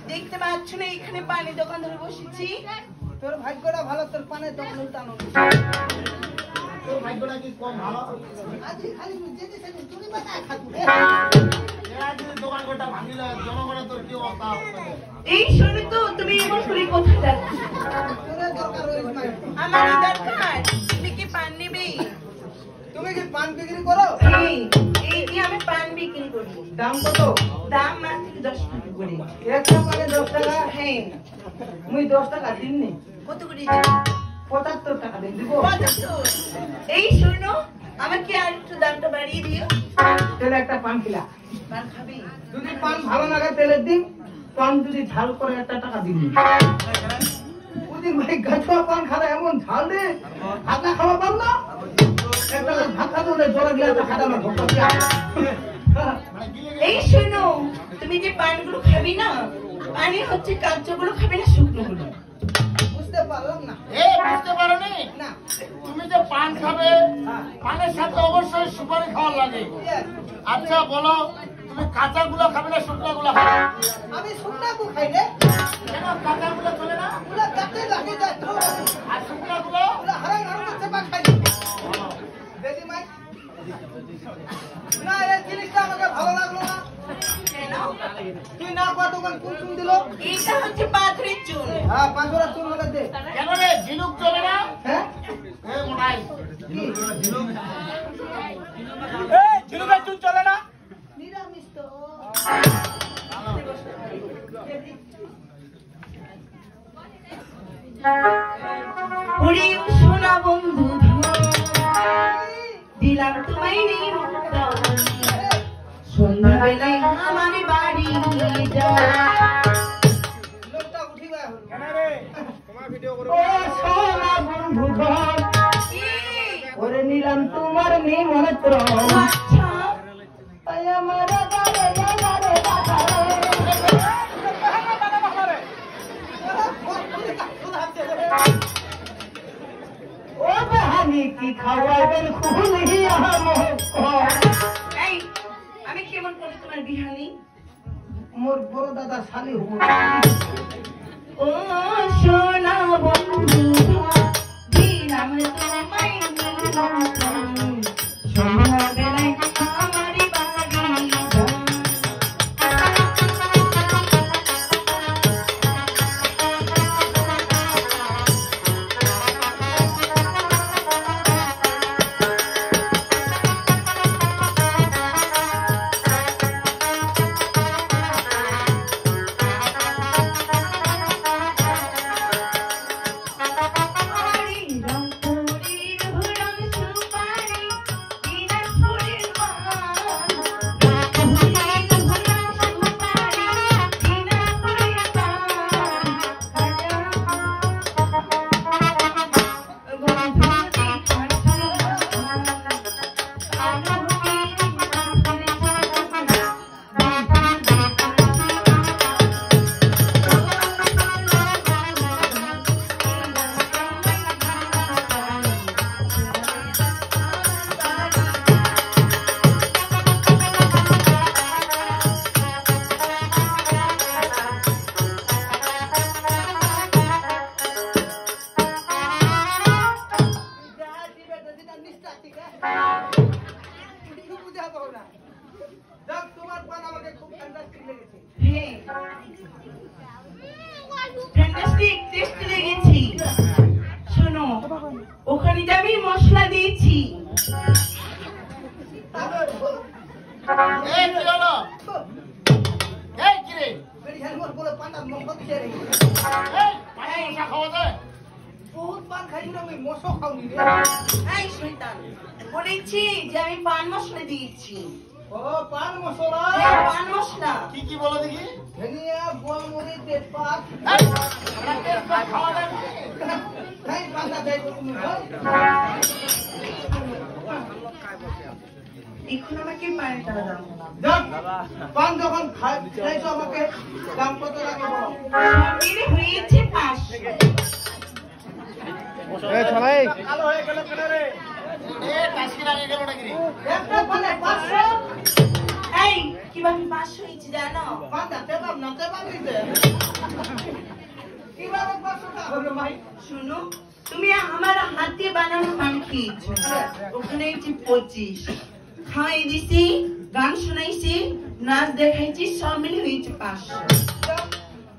দেখতে পাচ্ছ না এখানে পানি দোকান ধরে বসেছি। তোর ভাগ্যটা ভালো, তোর পানের দোকান উল্টানো। তোর ভাগ্যটা কি কম ভালো? আজি খালি যেতে সেদিন চুরি বানায় খাবি। দোকান গোটা ভাঙিলে জনগণের তোর কি অবস্থা হবে? এই শুনে তো তুমি এমন করে কোথায় যাচ্ছ? তোর দরকার হইছে না। আমার দরকার। তুমি কি পান নেবে? তুমি কি পান বিক্রি করো? এই যে আমি পান বিক্রি করি। দাম কত? দাম মাত্র 10 টাকা করে। একটা পানে 10 টাকা? হ্যাঁ। মুই 10 টাকা দিননি। কত করে দিবে? 75 টাকা দেব। 75। এই শুনো, আমাকে আর একটু দামটা বাড়িয়ে দিও। তাহলে একটা পান খিলা। পান খাবি? যদি পান ভালো লাগে তেলের দিন, পান যদি ঝাল করে 1 টাকা দিন। ওদিন ভাই গাছুয়া পান খালে এমন ঝাল রে, ভাত না খাওয়া পান না? একটা ভাত খাওয়া হলে জল গ্লাসে খাটা না ভক্ত দিয়া। এই শুনো, তুমি যে পানগুলো খাবি না, পানি হচ্ছে কাঁচাগুলো খাবি না শুকনোগুলো। বুঝতে পারলাম না। বুঝতে পারোনি? না। তুমি যে পান খাবে, পানের সাথে অবশ্যই সুপারি খাওয়ার লাগে। আচ্ছা বলো, তুমি কাঁচা গুলো খাবে না শুকনা গুলো খাবে? আমি শুকনা গু খাই রে। কেন কাঁচা গুলো চলে না? ওগুলা কাটতে লাগে যায় তো। আর শুকনা গুলো? ওগুলা হারাই হারাই চেপা খাই। দেখি মাই। না এই জিনিসটা আমাকে ভালো লাগলো না। কেন? তুই না কত দোকান কোন চুন দিল? এইটা হচ্ছে পাথরের চুল। হ্যাঁ 5 টাকা চুন হলে দে। কেন রে ঝিনুক চলে না? হ্যাঁ? মোটাই ঝিনুকের চুন চলে না? নিরামিষ তো। ওরে সোনা বন্ধু দিলাম তোমায় নিমন্ত্রণ, সন্ধ্যাবেলায় আমার বাড়ি যাও। লোকটা উঠিবা হল। কেন রে তোমার ভিডিও করব? ও সোনা বন্ধু ধন, ওরে নিলাম তোমার নিমন্ত্রণ। আচ্ছা, তাই আমার গালে গালে ও বাহানি কি খাওয়াবেন খুলিয়া এই আমি কেমন করে তোমার বিহানি? মোর বড় দাদা শালি হবো। ও সোনা বন্ধু দিলাম তোমায় নিমন্ত্রণ, সন্ধ্যাবেলায় আমার বাড়ি যাও। তোমার পান আমাকে খুব ফ্যান্টাস্টিক লেগেছে। ফ্যান্টাস্টিক টেস্ট লেগেছে। শোনো, ওখানে যে আমি মশলা দিয়েছি। এই কি হলো? এই কি রে? মেরি হেলমেট বলে পান্ডা মহৎ ছেড়ে। এই পানি মশা খাওয়া যায়? বহুত পান খাই না, আমি মশো খাওনি রে। এই শয়তান, বলেছি যে আমি পান মশলা দিয়েছি। ও পান মশলা। পান মশলা কি কি বলো দেখি? ধনিয়া, গোলমরিচ, তেজপাত। এই আমরা তেজপাত খাওয়া যায় না? খাই পান্ডা দেই তুমি। এখন আমাকে পানটা দাও। যাক, পান যখন খাইছো আমাকে দাম কত লাগে বলো। মেরে হয়েছে 500। এই ছলাই কালো হয়ে গেল কেন রে? এ আজকে আগে গেল নাকি রে? একটা পানে 500 এই কিভাবে 500 হয়েছে জানো? পাঁচটা পেলাম না পেলাম নিতে কিভাবে 500 টাকা হলো ভাই শুনো তুমি আমার হাত দিয়ে বানানো পান খেয়েছো ওখানে হয়েছে 25 খাওয়াই দিছি গান শোনাইছি নাচ দেখাইছি সব মিলে হয়েছে 500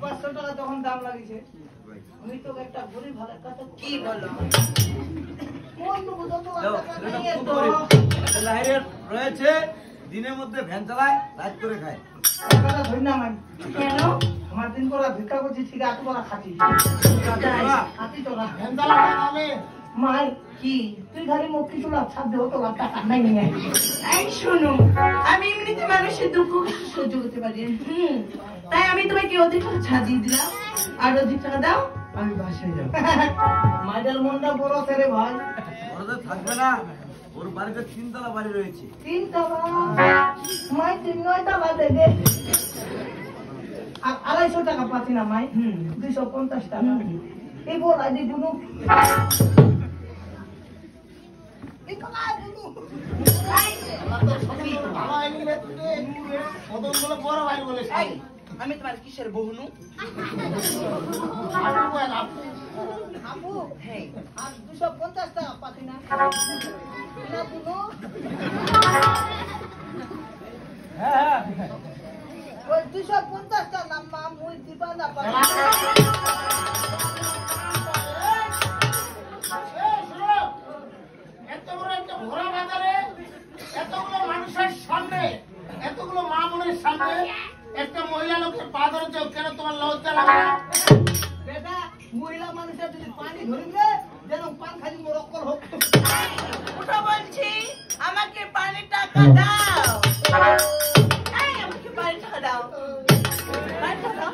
500 টাকা যখন দাম লাগিছে আমি তো একটা গরিব ভালো কথা কি বলো কোন বুঝো তো নিয়ে তো লাহিরে রয়েছে দিনের মধ্যে ভ্যান চালায় রাত করে খায় কথা ধরি না মাই কেন আমার দিন করে ভিক্ষা করছি ঠিক আছে তোরা খাচ্ছি খাচ্ছি তোরা ভেন্দালা বানাবে। মাই কি তুই খালি মুখ কিছু লাভ সাধ্য হতো লাভ টাকা নাই নিয়ে এই শোনো আমি এমনিতে মানুষের দুঃখ সহ্য করতে পারি তাই আমি তোমাকে অধিকার ছাড়িয়ে দিলাম আর অধিক টাকা দাও আমি বাসায় যাবো মাইদার মনটা বড় ছেলে ভাই ওরা থাকবে না ওর বাড়িতে 3 তলা বাড়ি রয়েছে 3 টাকা মাই 9 টাকা দেবে আর 250 টাকা পাচ্ছি না মাই 250 টাকা এই বল আজ দুনো এই টাকা দুনো ভালো হয়নি রে তুই রে। মদন বলে বড় ভাই বলে এই, আমি তোমার কিসের বহুনু আপু হ্যাঁ আর 250 টাকা পাচ্ছি না না দুনো ওই 250 টাকা নাম মা মুই দিবা না পারি এত বড় একটা ঘোড়া বাজারে এতগুলো মানুষের সামনে এতগুলো মা বোনের সামনে একটা মহিলা লোকের পা ধরেছে কেন তোমার লজ্জা লাগে না? বেটা মহিলা মানুষের যদি পানি ধরিলে যেন পান খালি মোরক্কল হোক ওটা বলছি আমাকে পানির টাকা দাও এই আমাকে পানির টাকা দাও পানির টাকা দাও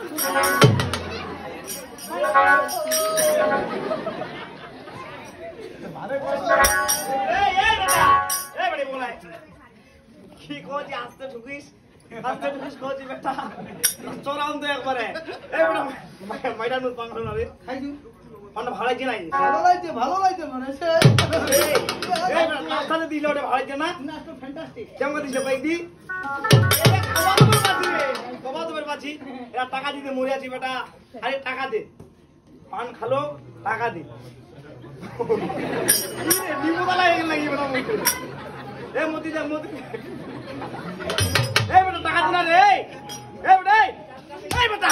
কি কইছি আস্তে ঢুকিস কইছি বেটা চরাম তো একবারে এই বেটা মাইডা নুত পাঙ্গল না রে খাইছু পান্ডা ভাড়াইছে নাই ভালো লাগছে মানে সে এই বেটা নাস্তাতে দিল ওটা ভাড়াইছে না নাস্তা ফ্যান্টাস্টিক কেমন দিছে ভাই দি কবা তোমার পাচ্ছি এরা টাকা দিতে মরে আছি বেটা আরে টাকা দে পান খালো টাকা দে নিমতলা হয়ে গেল নাকি বেটা এ মতি যা মতি এই বেটা টাকা দিনা রে এই বেটা এই বেটা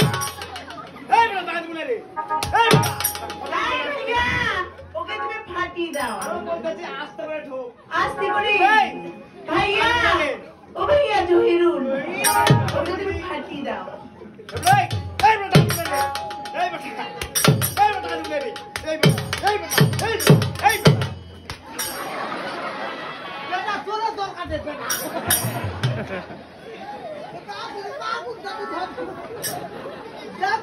টাকা দিবি না রে এই বেটা এই ভাইয়া ওকে তুমি ফাটিয়ে দাও আমার বলতেছি আস্তে করে ঢোক আস্তে করে এই ভাইয়া ও ভাইয়া জহিরুল ওকে তুমি ফাটিয়ে দাও এই এই বেটা টাকা দিবি না রে এই বেটা টাকা দিবি না রে এই বেটা এই বেটা এই বেটা বেটা তোরা দরকার দে বেটা কাকু যাবি ধর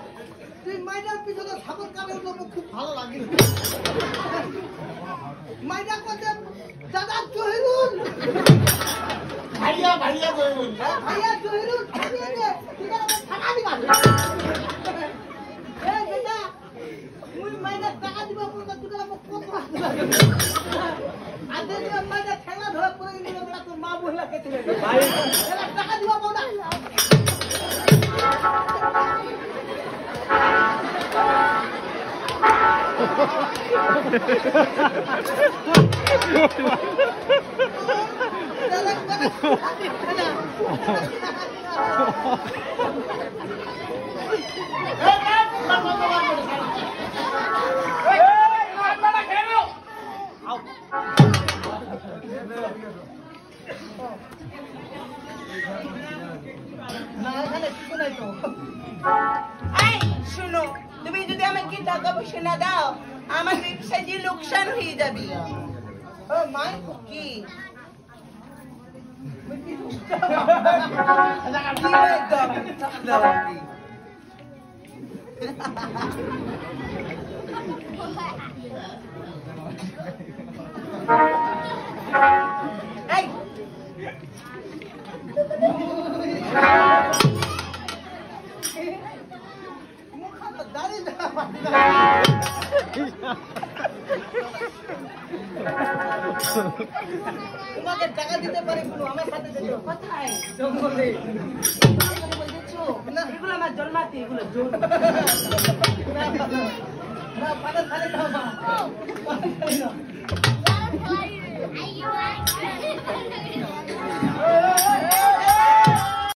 তুই মাইনার পিছনে সাবর কামের লোক খুব ভালো লাগে মাইনা কথা দাদা জহিরুল ভাইয়া ভাইয়া কইবুন ভাইয়া জহিরুল খাইয়ে দে তুই আমাকে টাকা দিবা এই বেটা তুই মাইনা টাকা দিবা বলতে তুই আমাকে কত লাগে আজকে তুই মাইনা ঠেলা ধরে পড়ে গেলি বেটা তোর মা বললা কেটে ভাই এলা টাকা দিবা বল না এখানে কিছু নাই তো এই শুনো তুমি যদি আমাকে টাকা পয়সা না দাও আমার ব্যবসা যে লোকসান হয়ে যাবে ও মাই কি এই মুখ দাঁড়িয়ে তোমাকে টাকা দিতে পারি কোনো আমার সাথে যেতে কোথায় জঙ্গলে এখানে বলতেছো না। এগুলো আমার জন্মাতে এগুলো জোর না পানের খালি খাও মা পানের খালি নাও। Are you